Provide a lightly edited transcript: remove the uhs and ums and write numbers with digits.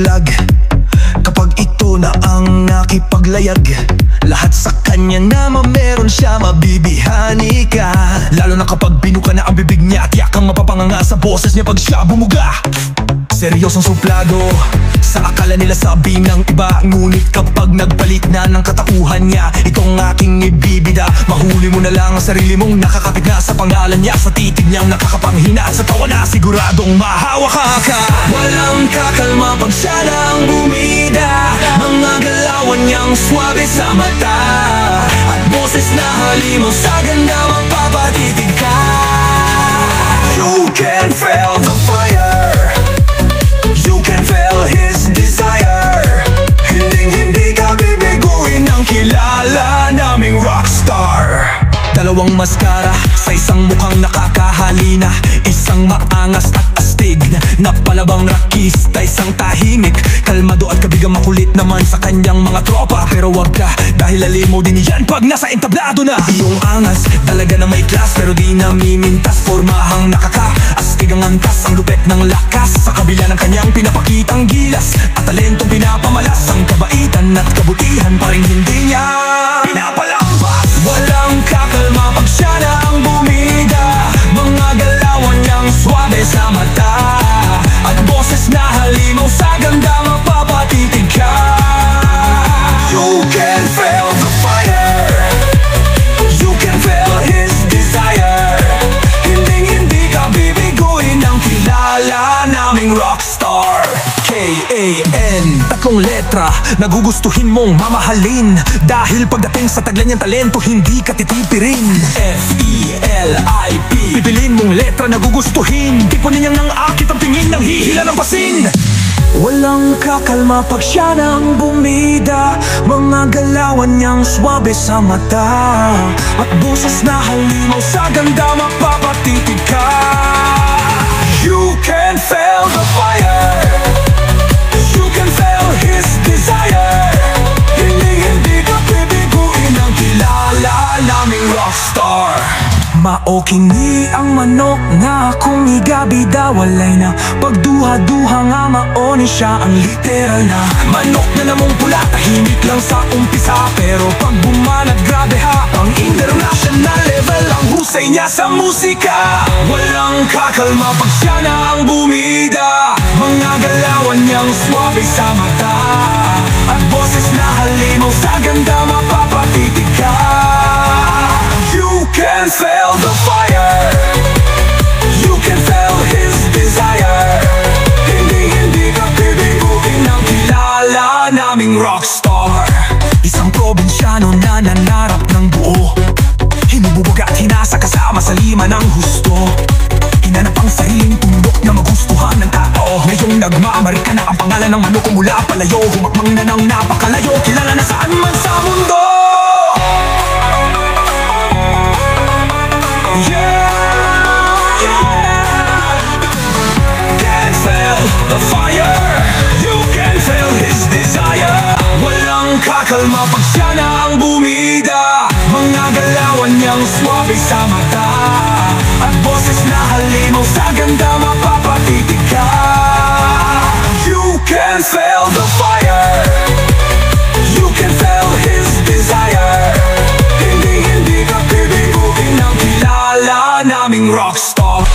nalaglag kapag ito na ang nakipaglayag. Lahat sa kanya naman meron siya, mabibihani ka. Lalo na kapag binuka na ang bibig niya at yakang mapapanganga sa boses niya pag siya bumuga. Seryosong suplado, sa akala nila sabi ng iba. Ngunit kapag nagpalit na ng katauhan niya, itong aking ibibida. Mahuli mo na lang ang sarili mong nakakapit na sa pangalan niya. Sa titig niyang nakakapanghina at sa tawa na siguradong mahawa ka. Walang kakalma pag siya nang bumida. Mga galawan niyang swabe sa mata at boses na halimaw sa ganda mapapatitig ka. You can feel the fire, you can feel his desire. Hindi ka bibiguin ng kilala naming rockstar. Dalawang maskara sa isang mukhang nakakahalina. Isang maangas at astig na palabang rakista. Isang tahimik, kalmado at kabigang makulit naman sa kanyang mga tropa. Pero wag ka, dahil alimo din yan pag nasa entablado na. Iyong angas, talaga na may class, pero di namimintas. Formahang nakaka-astig ang antas, ang lupet ng lakas. Sa kabila ng kanyang pinapakitang gilas at talentong pinapamalas, ang kabaitan at kabutihan pa rin hindi niya pinapalampas. Walang kakalma pag siya na ang bumida. Mga galawan niyang swabe sa mata at boses na halimaw sa ganda mapapatitig ka. You can feel the fire, you can feel his desire. Hindi ka bibiguin ng kilala naming rockstar. K-A-N, tatlong letra, nagugustuhin mong mamahalin. Dahil pagdating sa taglan niyang talento, hindi ka titipirin. F-E-L-I-P, pipiliin mong letra nagugustuhin. Tipunin niyang nang akit ang tingin ng hihila ng pasin. Walang kakalma pag siya nang bumida. Mga galawan niyang swabe sa mata at boses na halimaw sa ganda mapapatitig ka. You can feel the fire, you can feel his desire. Hindi ka bibiguin ng kilala naming rockstar. Maokini ang manok na kumigabida. Walay na pagduha-duha nga maoni siya ang literal na manok na namong pula. Tahimik lang sa umpisa, pero pag bumanag grabe ha. Ang international level ang husay niya sa musika. Walang kakalma pag siya na ang bumida. Mga galawan niyang swabe sa mata at boses na halimaw sa ganda mapapatitig ka. You can feel the fire, you can feel his desire. Hindi ka bibiguin ng kilala naming rockstar. Isang probinsyano na nanarap ng buo, hinububaga at hinasa kasama sa lima ng husto. Hinanap ang sariling tundok na magustuhan ng tao. Ngayong nagmamarika na ang pangalan ng manok mula palayo. Humakbang na ng napakalayo, kilala na saan man sa mundo. The fire, you can feel his desire. Walang kakalma pag siya na ang bumida. Mga galawan niyang swabe sa mata at boses na halimaw sa ganda mapapatitig ka. You can feel the fire, you can feel his desire. Hindi ka bibiguin ng kilala naming rockstar.